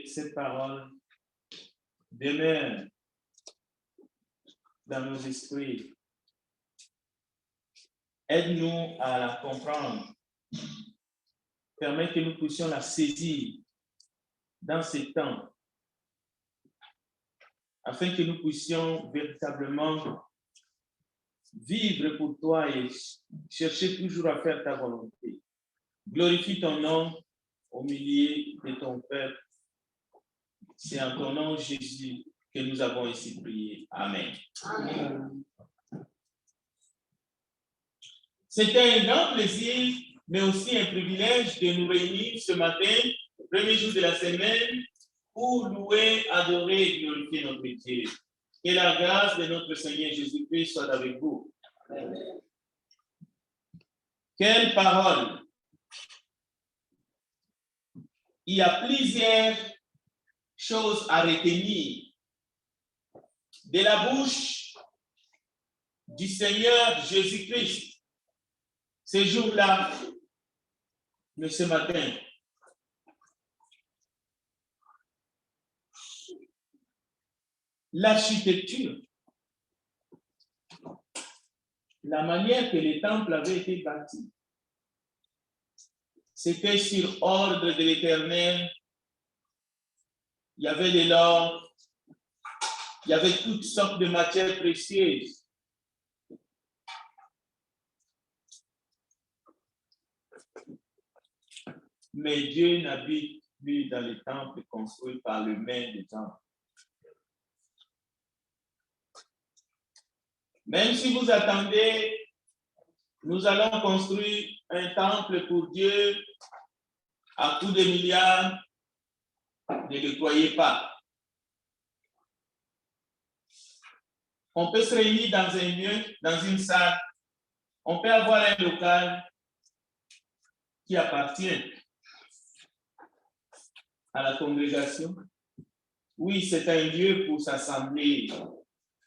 cette parole demeure dans nos esprits. Aide-nous à la comprendre. Permets que nous puissions la saisir dans ces temps, afin que nous puissions véritablement vivre pour toi et chercher toujours à faire ta volonté. Glorifie ton nom au milieu de ton peuple. C'est en ton nom, Jésus, que nous avons ici prié. Amen. Amen. C'était un grand plaisir, mais aussi un privilège de nous réunir ce matin, le premier jour de la semaine, pour louer, adorer et glorifier notre Dieu. Que la grâce de notre Seigneur Jésus-Christ soit avec vous. Amen. Quelle parole! Il y a plusieurs choses à retenir de la bouche du Seigneur Jésus-Christ ce jour-là, mais ce matin. L'architecture, la manière que les temples avaient été bâtis, c'était sur ordre de l'Éternel. Il y avait de l'or, il y avait toutes sortes de matières précieuses. Mais Dieu n'habite plus dans les temples construits par les mains des hommes. Même si vous attendez, nous allons construire un temple pour Dieu à coups de milliards, ne le croyez pas. On peut se réunir dans un lieu, dans une salle, on peut avoir un local qui appartient à la congrégation. Oui, c'est un lieu pour s'assembler,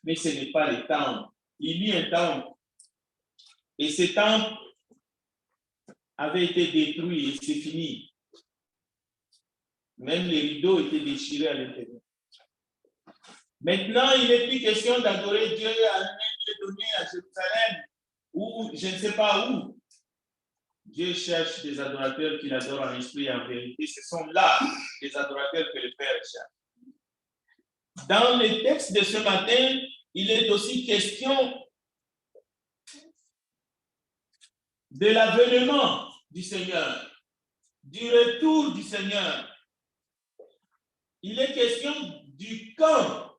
mais ce n'est pas le temple. Il y a un temple. Et ce temple avait été détruit et c'est fini. Même les rideaux étaient déchirés à l'intérieur. Maintenant, il n'est plus question d'adorer Dieu à un lieu donné à Jérusalem ou je ne sais pas où. Dieu cherche des adorateurs qui l'adorent en esprit et en vérité. Ce sont là les adorateurs que le Père cherche. Dans le texte de ce matin, il est aussi question de l'avènement du Seigneur, du retour du Seigneur. Il est question du camp,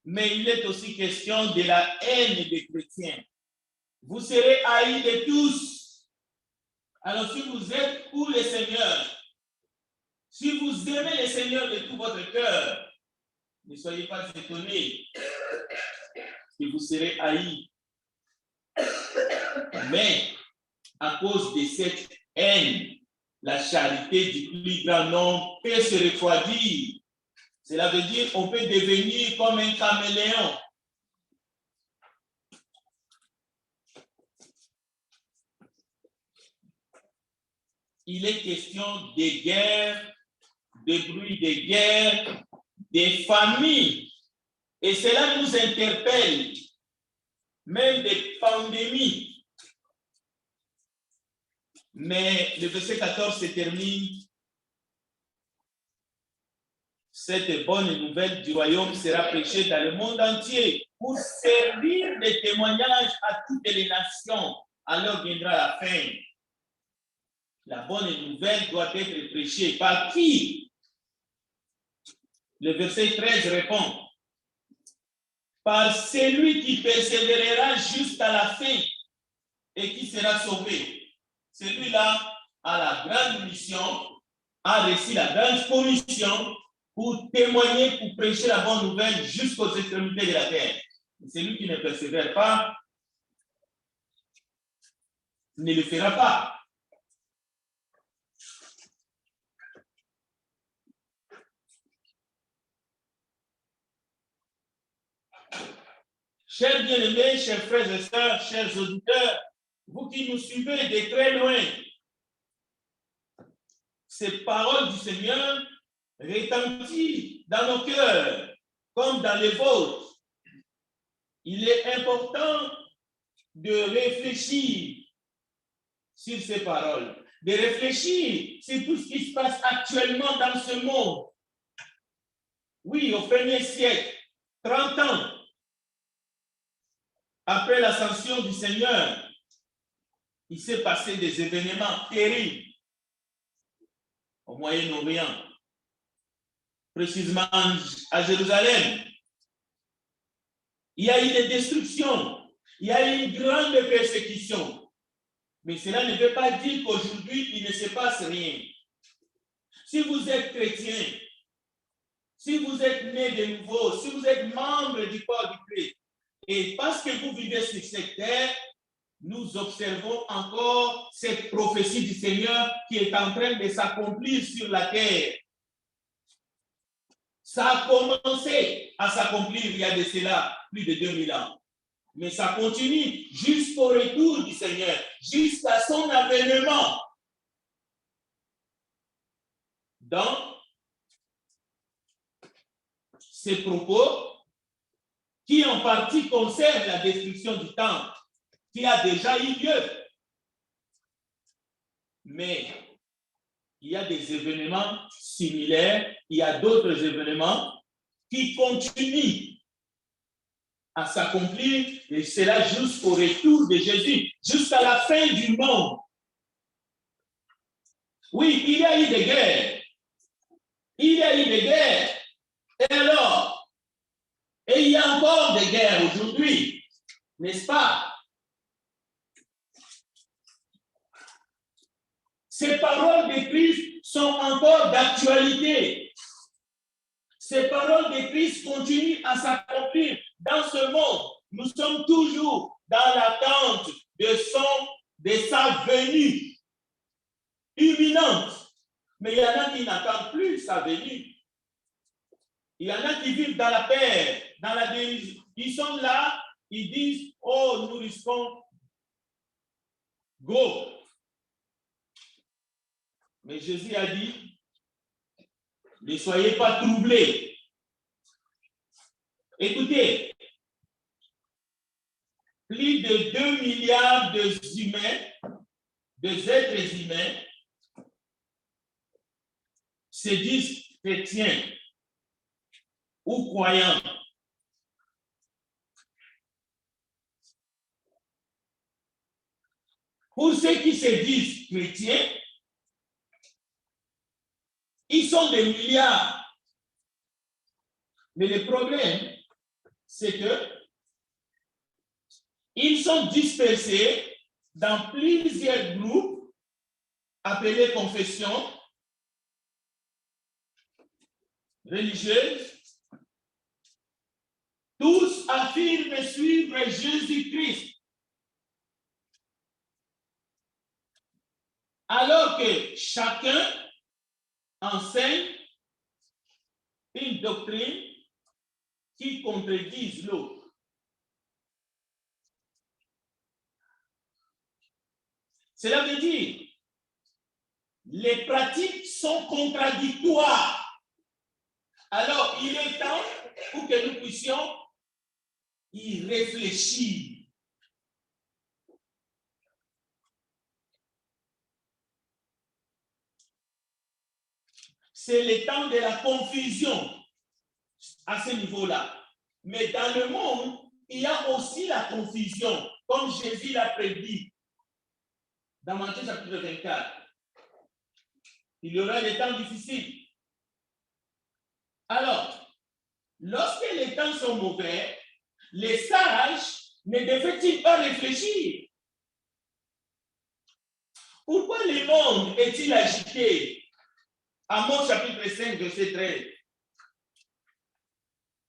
mais il est aussi question de la haine des chrétiens. Vous serez haïs de tous. Alors si vous êtes pour le Seigneur, si vous aimez le Seigneur de tout votre cœur, ne soyez pas étonnés que vous serez haïs. Mais à cause de cette haine, la charité du plus grand nombre peut se refroidir. Cela veut dire qu'on peut devenir comme un caméléon. Il est question de guerre, de bruit de guerre, des familles. Et cela nous interpelle, même des pandémies. Mais le verset 14 se termine. Cette bonne nouvelle du royaume sera prêchée dans le monde entier pour servir de témoignage à toutes les nations. Alors viendra la fin. La bonne nouvelle doit être prêchée par qui? Le verset 13 répond. Par celui qui persévérera jusqu'à la fin et qui sera sauvé. Celui-là a la grande mission, a reçu la grande commission pour témoigner, pour prêcher la bonne nouvelle jusqu'aux extrémités de la terre. Celui qui ne persévère pas ne le fera pas. Chers bien-aimés, chers frères et sœurs, chers auditeurs, vous qui nous suivez de très loin, ces paroles du Seigneur retentissent dans nos cœurs, comme dans les vôtres. Il est important de réfléchir sur ces paroles, de réfléchir sur tout ce qui se passe actuellement dans ce monde. Oui, au 1er siècle, 30 ans après l'ascension du Seigneur, il s'est passé des événements terribles au Moyen-Orient, précisément à Jérusalem. Il y a eu des destructions, il y a eu une grande persécution. Mais cela ne veut pas dire qu'aujourd'hui, il ne se passe rien. Si vous êtes chrétien, si vous êtes né de nouveau, si vous êtes membre du corps du Christ, et parce que vous vivez sur cette terre, nous observons encore cette prophétie du Seigneur qui est en train de s'accomplir sur la terre. Ça a commencé à s'accomplir il y a de cela plus de 2000 ans. Mais ça continue jusqu'au retour du Seigneur, jusqu'à son avènement. Donc, ces propos qui en partie concernent la destruction du temple, qui a déjà eu lieu. Mais il y a des événements similaires, il y a d'autres événements qui continuent à s'accomplir, et cela jusqu'au retour de Jésus, jusqu'à la fin du monde. Oui, il y a eu des guerres. Il y a eu des guerres. Et alors, et il y a encore des guerres aujourd'hui, n'est-ce pas? Ces paroles de Christ sont encore d'actualité. Ces paroles de Christ continuent à s'accomplir dans ce monde. Nous sommes toujours dans l'attente de sa venue imminente. Mais il y en a qui n'attendent plus sa venue. Il y en a qui vivent dans la peur, dans la désillusion. Ils sont là, ils disent, oh, nous risquons, go. Mais Jésus a dit, ne soyez pas troublés. Écoutez, plus de 2 milliards d'êtres humains se disent chrétiens ou croyants. Pour ceux qui se disent chrétiens, ils sont des milliards. Mais le problème, c'est que ils sont dispersés dans plusieurs groupes appelés confessions religieuses. Tous affirment suivre Jésus-Christ. Alors que chacun enseigne une doctrine qui contredise l'autre. Cela veut dire, les pratiques sont contradictoires. Alors, il est temps pour que nous puissions y réfléchir. C'est le temps de la confusion à ce niveau-là. Mais dans le monde, il y a aussi la confusion, comme Jésus l'a prédit dans Matthieu chapitre 24. Il y aura des temps difficiles. Alors, lorsque les temps sont mauvais, les sages ne devraient-ils pas réfléchir? Pourquoi le monde est-il agité? Amos chapitre 5, verset 13.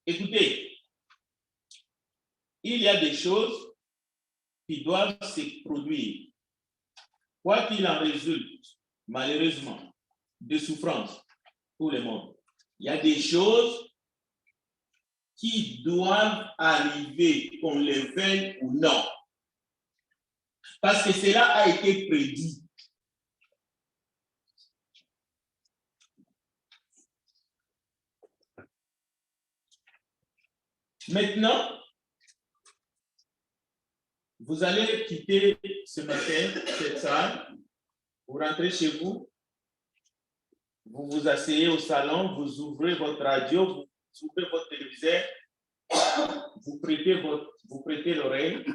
Écoutez, il y a des choses qui doivent se produire. Quoi qu'il en résulte, malheureusement, de souffrance pour le monde. Il y a des choses qui doivent arriver, qu'on le veuille ou non. Parce que cela a été prédit. Maintenant, vous allez quitter ce matin cette salle, vous rentrez chez vous, vous vous asseyez au salon, vous ouvrez votre radio, vous ouvrez votre téléviseur, vous prêtez l'oreille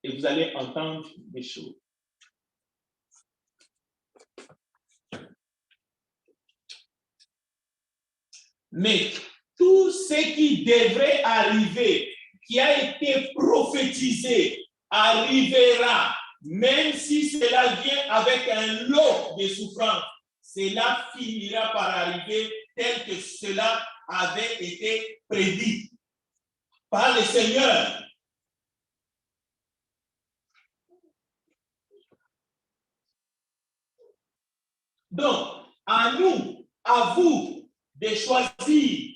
et vous allez entendre des choses. Mais tout ce qui devrait arriver, qui a été prophétisé, arrivera, même si cela vient avec un lot de souffrance. Cela finira par arriver tel que cela avait été prédit par le Seigneur. Donc, à nous, à vous, de choisir,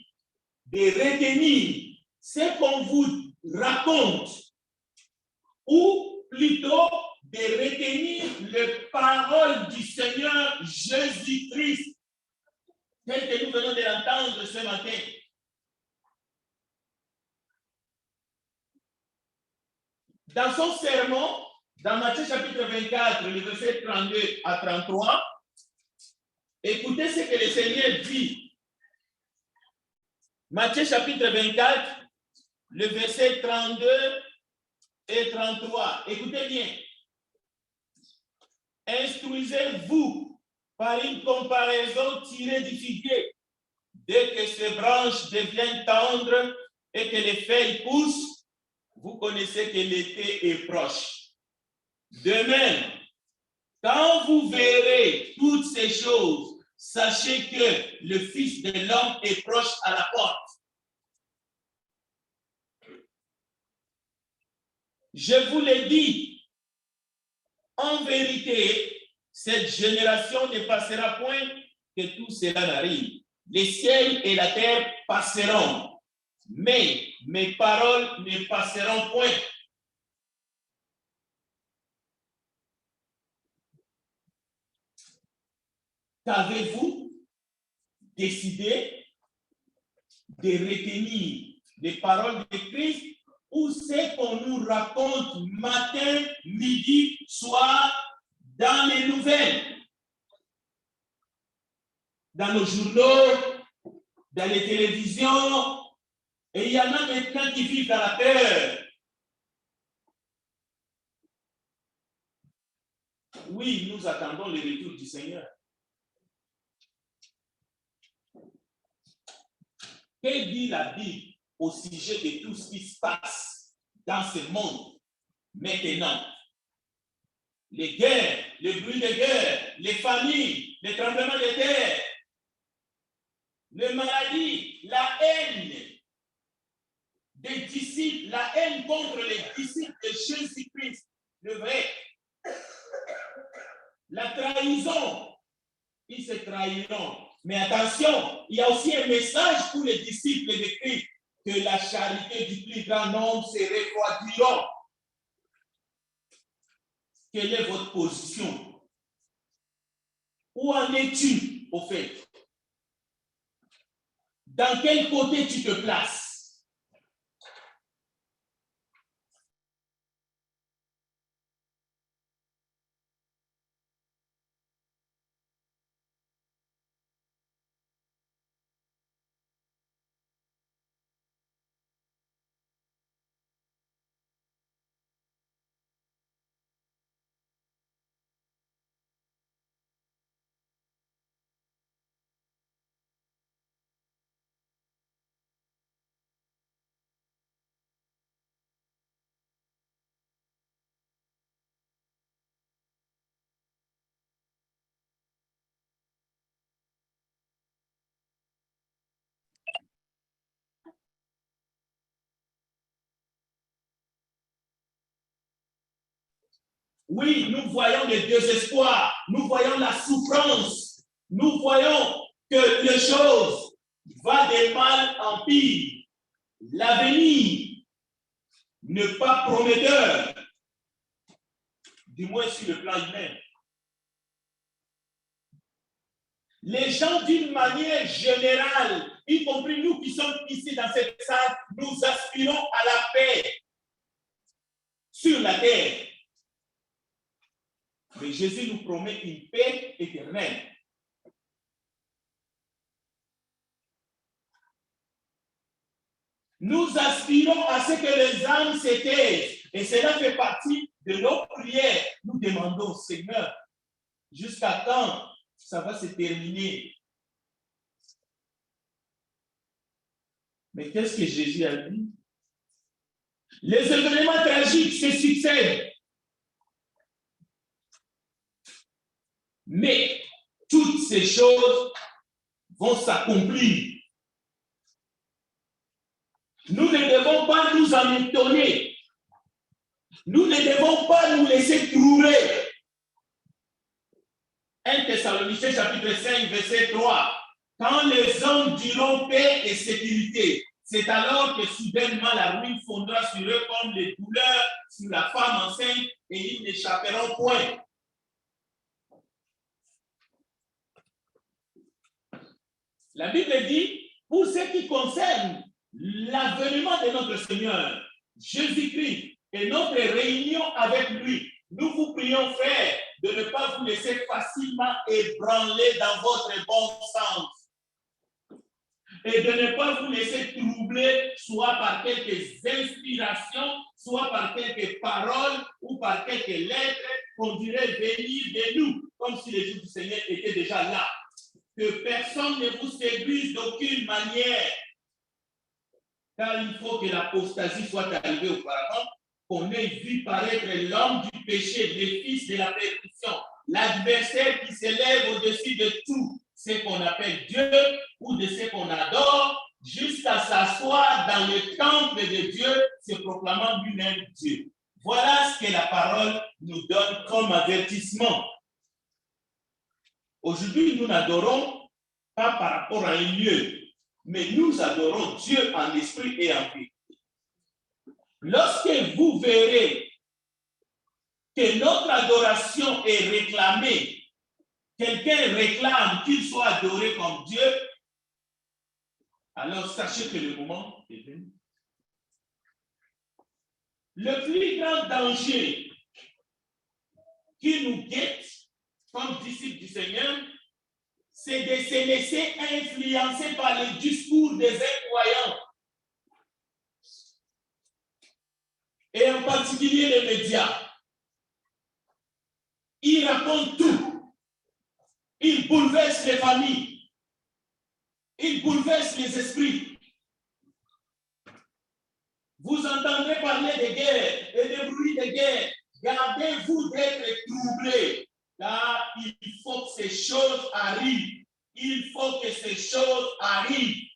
de retenir ce qu'on vous raconte, ou plutôt de retenir les paroles du Seigneur Jésus-Christ, telles que nous venons de l'entendre ce matin. Dans son sermon, dans Matthieu chapitre 24, le verset 32 à 33, écoutez ce que le Seigneur dit. Matthieu chapitre 24, le verset 32 et 33. Écoutez bien. Instruisez-vous par une comparaison tirée du figuier. Dès que ces branches deviennent tendres et que les feuilles poussent, vous connaissez que l'été est proche. De même, quand vous verrez toutes ces choses, sachez que le Fils de l'homme est proche à la porte. Je vous l'ai dit, en vérité, cette génération ne passera point que tout cela n'arrive. Les ciels et la terre passeront, mais mes paroles ne passeront point. Qu'avez-vous décidé de retenir les paroles de Christ ou ce qu'on nous raconte matin, midi, soir dans les nouvelles, dans nos journaux, dans les télévisions, et il y en a maintenant qui vivent dans la peur. Oui, nous attendons le retour du Seigneur. Que dit la Bible au sujet de tout ce qui se passe dans ce monde maintenant? Les guerres, les bruits de guerre, les famines, les tremblements de terre, les maladies, la haine des disciples, la haine contre les disciples de Jésus-Christ, le vrai. La trahison, ils se trahiront. Mais attention, il y a aussi un message pour les disciples de Christ, que la charité du plus grand nombre se refroidira. Quelle est votre position? Où en es-tu, au fait? Dans quel côté tu te places? Oui, nous voyons le désespoir, nous voyons la souffrance, nous voyons que les choses vont de mal en pire. L'avenir n'est pas prometteur, du moins sur le plan humain. Les gens, d'une manière générale y compris nous qui sommes ici dans cette salle, nous aspirons à la paix sur la terre. Mais Jésus nous promet une paix éternelle. Nous aspirons à ce que les âmes se taisent. Et cela fait partie de nos prières. Nous demandons, Seigneur, jusqu'à quand ça va se terminer? Mais qu'est-ce que Jésus a dit? Les événements tragiques se succèdent. Mais toutes ces choses vont s'accomplir. Nous ne devons pas nous en étonner. Nous ne devons pas nous laisser troubler. 1 Thessaloniciens chapitre 5, verset 3. Quand les hommes diront paix et sécurité, c'est alors que soudainement la ruine fondra sur eux comme les douleurs sur la femme enceinte et ils n'échapperont point. La Bible dit, pour ce qui concerne l'avènement de notre Seigneur Jésus-Christ et notre réunion avec lui, nous vous prions, frères, de ne pas vous laisser facilement ébranler dans votre bon sens et de ne pas vous laisser troubler soit par quelques inspirations, soit par quelques paroles ou par quelques lettres qu'on dirait venir de nous, comme si les jours du Seigneur étaient déjà là. Que personne ne vous séduise d'aucune manière, car il faut que l'apostasie soit arrivée auparavant, qu'on ait vu paraître l'homme du péché, le fils de la perdition, l'adversaire qui s'élève au-dessus de tout ce qu'on appelle Dieu ou de ce qu'on adore, jusqu'à s'asseoir dans le temple de Dieu, se proclamant lui-même Dieu. Voilà ce que la parole nous donne comme avertissement. Aujourd'hui, nous n'adorons pas par rapport à un lieu, mais nous adorons Dieu en esprit et en vérité. Lorsque vous verrez que notre adoration est réclamée, quelqu'un réclame qu'il soit adoré comme Dieu, alors sachez que le moment est venu. Le plus grand danger qui nous guette comme disciples du Seigneur, c'est de se laisser influencer par le discours des incroyants. Et en particulier les médias. Ils racontent tout. Ils bouleversent les familles. Ils bouleversent les esprits. Vous entendrez parler de guerre et de bruits de guerre. Gardez-vous d'être troublés. Car il faut que ces choses arrivent. Il faut que ces choses arrivent.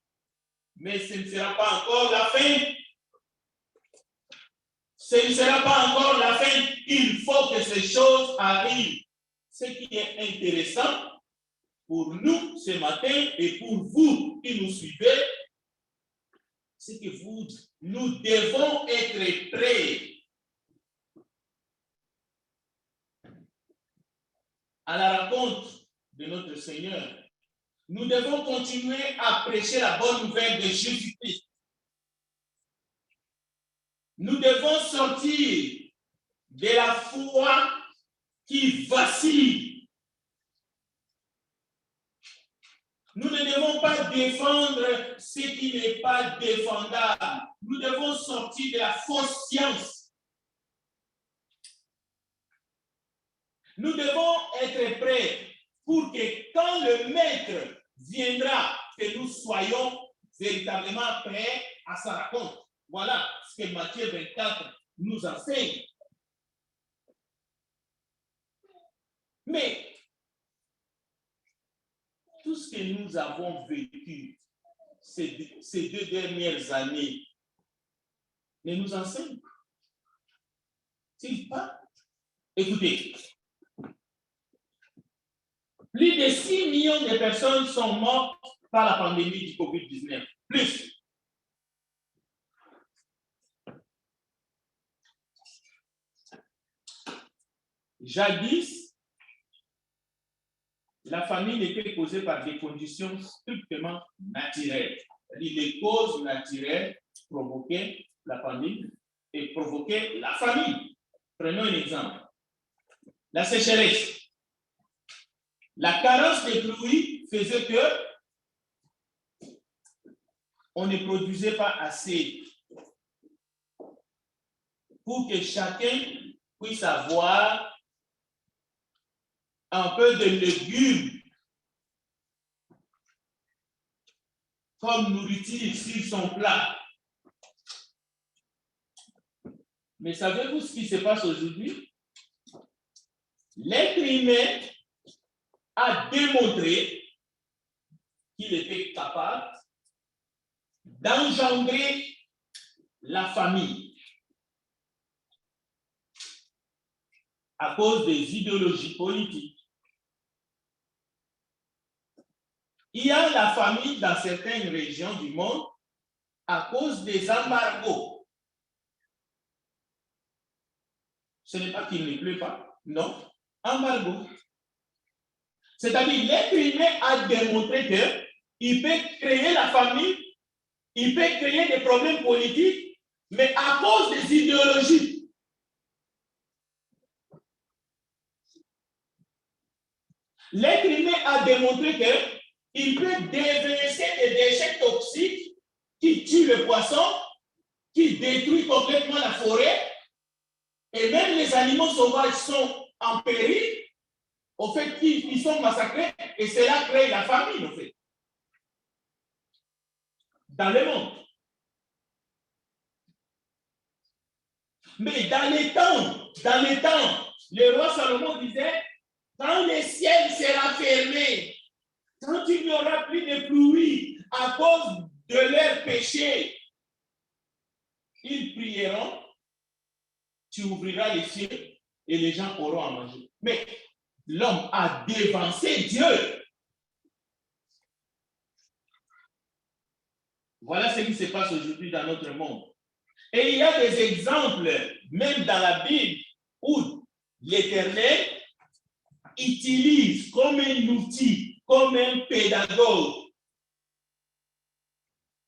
Mais ce ne sera pas encore la fin. Ce ne sera pas encore la fin. Il faut que ces choses arrivent. Ce qui est intéressant pour nous ce matin et pour vous qui nous suivez, c'est que nous devons être prêts à la rencontre de notre Seigneur. Nous devons continuer à prêcher la bonne nouvelle de Jésus-Christ. Nous devons sortir de la foi qui vacille. Nous ne devons pas défendre ce qui n'est pas défendable. Nous devons sortir de la fausse science. Nous devons être prêts pour que quand le Maître viendra, que nous soyons véritablement prêts à sa rencontre. Voilà ce que Matthieu 24 nous enseigne. Mais tout ce que nous avons vécu ces 2 dernières années ne nous enseigne pas. Écoutez, plus de 6 millions de personnes sont mortes par la pandémie du COVID-19. Plus. Jadis, la famine était causée par des conditions strictement naturelles. Les causes naturelles provoquaient la famine et provoquaient la famine. Prenons un exemple. La sécheresse. La carence de pluie faisait que on ne produisait pas assez pour que chacun puisse avoir un peu de légumes comme nourriture sur son plat. Mais savez-vous ce qui se passe aujourd'hui? L'être humain a démontré qu'il était capable d'engendrer la famille à cause des idéologies politiques. Il y a la famine dans certaines régions du monde à cause des embargos. Ce n'est pas qu'il ne pleut pas, non, embargo. C'est-à-dire, l'être humain a démontré qu'il peut créer la famine, il peut créer des problèmes politiques, mais à cause des idéologies. L'être humain a démontré qu'il peut déverser des déchets toxiques qui tuent le poisson, qui détruisent complètement la forêt, et même les animaux sauvages sont en péril, au fait qu'ils sont massacrés, et cela crée la famine, au fait, dans le monde. Mais dans les temps, le roi Salomon disait, quand le ciel sera fermé, quand il n'y aura plus de pluie à cause de leurs péchés, ils prieront, tu ouvriras les cieux et les gens auront à manger. Mais l'homme a dévancé Dieu. Voilà ce qui se passe aujourd'hui dans notre monde. Et il y a des exemples, même dans la Bible, où l'Éternel utilise comme un outil, comme un pédagogue,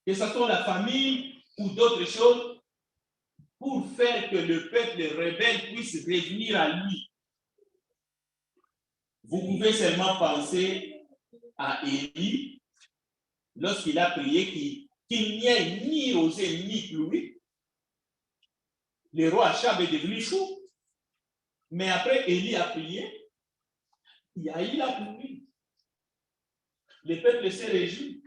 que ce soit la famille ou d'autres choses, pour faire que le peuple rebelle puisse revenir à lui. Vous pouvez seulement penser à Élie, lorsqu'il a prié qu'il n'y ait ni rosée ni pluie. Le roi Achab est devenu fou. Mais après, Élie a prié, il y a eu la pluie. Le peuple s'est réjoui.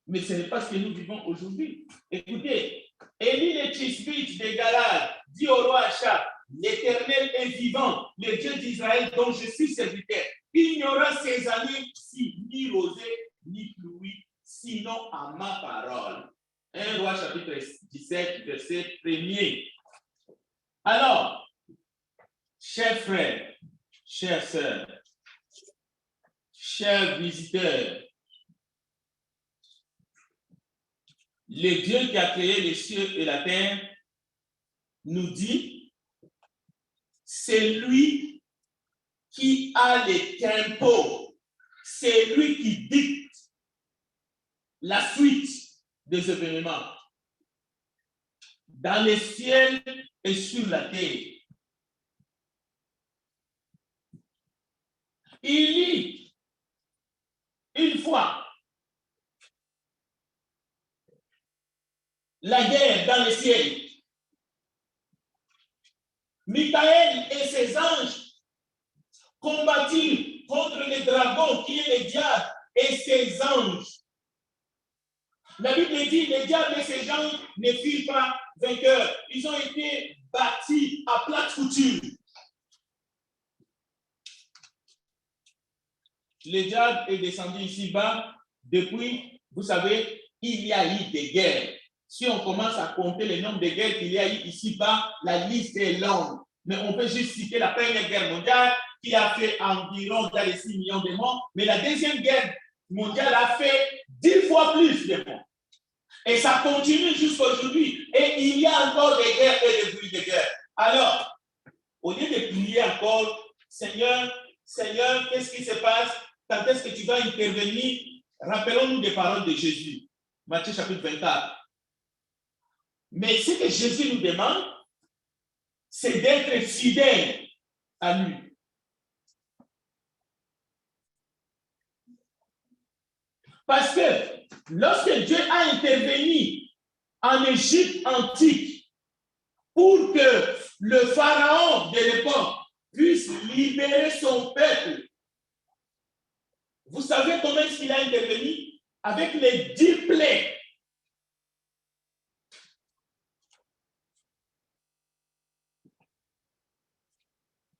Mais ce n'est pas ce que nous vivons aujourd'hui. Écoutez, Élie le Tishbite de Galad dit au roi Achab, l'Éternel est vivant, le Dieu d'Israël dont je suis serviteur. Il n'y aura ces années si ni rosée ni pluie, sinon à ma parole. 1 Roi chapitre 17, verset 1er. Alors, chers frères, chères sœurs, chers visiteurs, le Dieu qui a créé les cieux et la terre nous dit, c'est lui qui a les tempos, c'est lui qui dicte la suite des événements dans les ciels et sur la terre. Il dit une fois la guerre dans les ciels. Michael et ses anges combattirent contre le dragon qui est le diable et ses anges. La Bible dit les diables et ses anges ne furent pas vainqueurs. Ils ont été bâtis à plate couture. Le diable est descendu ici-bas depuis, vous savez, il y a eu des guerres. Si on commence à compter le nombre de guerres qu'il y a eu ici-bas, la liste est longue. Mais on peut juste citer la Première Guerre mondiale qui a fait environ dans les 6 millions de morts. Mais la Deuxième Guerre mondiale a fait 10 fois plus de morts. Et ça continue jusqu'à aujourd'hui. Et il y a encore des guerres et des bruits de guerre. Alors, au lieu de prier encore, Seigneur, Seigneur, qu'est-ce qui se passe? Quand est-ce que tu vas intervenir? Rappelons-nous des paroles de Jésus. Matthieu chapitre 24. Mais ce que Jésus nous demande, c'est d'être fidèle à lui. Parce que lorsque Dieu a intervenu en Égypte antique pour que le pharaon de l'époque puisse libérer son peuple, vous savez comment est-ce qu'il a intervenu? Avec les 10 plaies.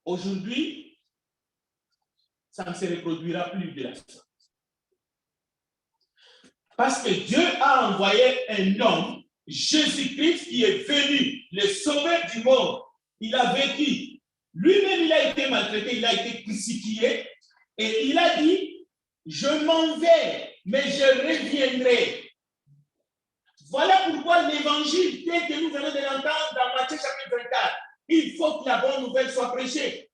Aujourd'hui, ça ne se reproduira plus de la sorte. Parce que Dieu a envoyé un homme, Jésus-Christ, qui est venu, le sauveur du monde. Il a vécu. Lui-même, il a été maltraité, il a été crucifié. Et il a dit, je m'en vais, mais je reviendrai. Voilà pourquoi l'évangile, tel que nous venons de l'entendre dans Matthieu chapitre 24, il faut que la bonne nouvelle soit prêchée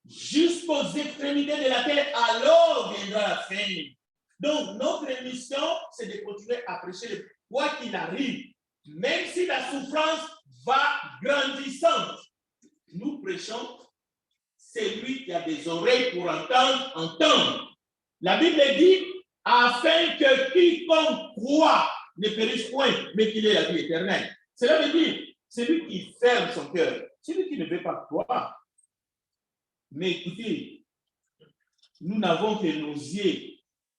jusqu'aux extrémités de la terre, alors viendra la fin. Donc, notre mission, c'est de continuer à prêcher quoi qu'il arrive, même si la souffrance va grandissante. Nous prêchons, c'est lui qui a des oreilles pour entendre. La Bible dit, afin que quiconque croit ne périsse point, mais qu'il ait la vie éternelle. Cela veut dire, c'est lui qui ferme son cœur, c'est lui qui ne veut pas croire. Mais écoutez, nous n'avons que nos yeux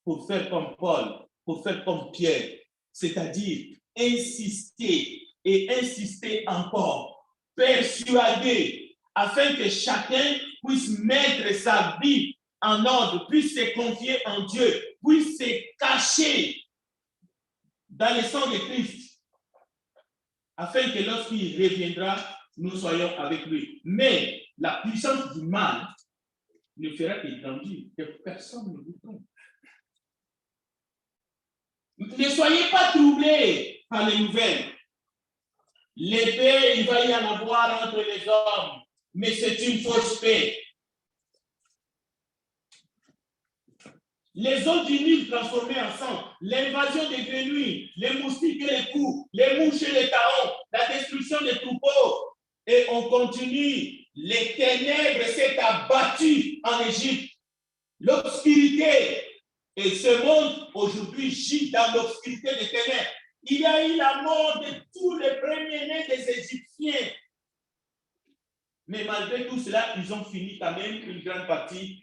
pour faire comme Paul, pour faire comme Pierre, c'est-à-dire insister et insister encore, persuader, afin que chacun puisse mettre sa vie en ordre, puisse se confier en Dieu, puisse se cacher dans le sang de Christ, afin que lorsqu'il reviendra, nous soyons avec lui. Mais la puissance du mal ne fera que grandir, que personne ne vous trompe. Ne soyez pas troublés par les nouvelles. L'épée, il va y en avoir entre les hommes, mais c'est une fausse paix. Les eaux du Nil transformées en sang, l'invasion des grenouilles, les moustiques et les coups, les mouches et les taons, la destruction des troupeaux. Et on continue. Les ténèbres s'est abattues en Égypte. L'obscurité. Et ce monde aujourd'hui gît dans l'obscurité des ténèbres. Il y a eu la mort de tous les premiers-nés des Égyptiens. Mais malgré tout cela, ils ont fini quand même une grande partie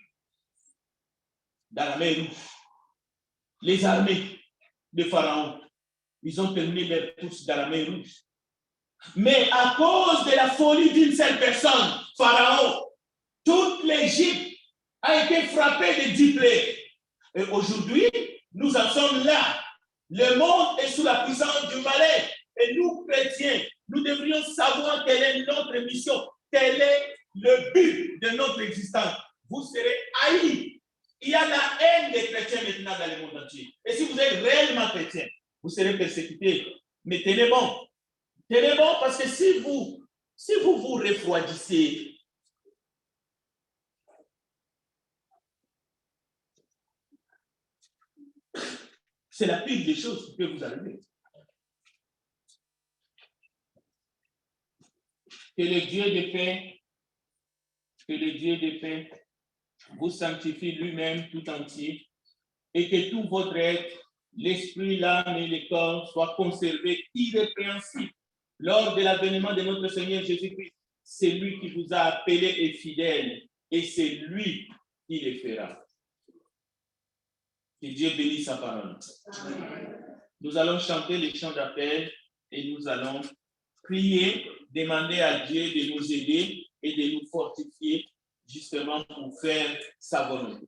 dans la mer Rouge. Les armées de Pharaon, ils ont terminé leur course dans la mer Rouge. Mais à cause de la folie d'une seule personne, Pharaon, toute l'Égypte a été frappée de 10 plaies. Et aujourd'hui, nous en sommes là. Le monde est sous la puissance du malin. Et nous, chrétiens, nous devrions savoir quelle est notre mission, quel est le but de notre existence. Vous serez haïs. Il y a la haine des chrétiens maintenant dans le monde entier. Et si vous êtes réellement chrétien, vous serez persécutés. Mais tenez bon. Tenez bon, parce que si vous vous refroidissez, c'est la pire des choses qui peut vous arriver. Que le Dieu de paix vous sanctifie lui-même tout entier et que tout votre être, l'esprit, l'âme et le corps soient conservés irrépréhensibles lors de l'avènement de notre Seigneur Jésus-Christ. C'est lui qui vous a appelé et fidèle et c'est lui qui le fera. Que Dieu bénisse sa parole. Amen. Nous allons chanter les chants d'appel et nous allons prier, demander à Dieu de nous aider et de nous fortifier justement pour faire sa volonté.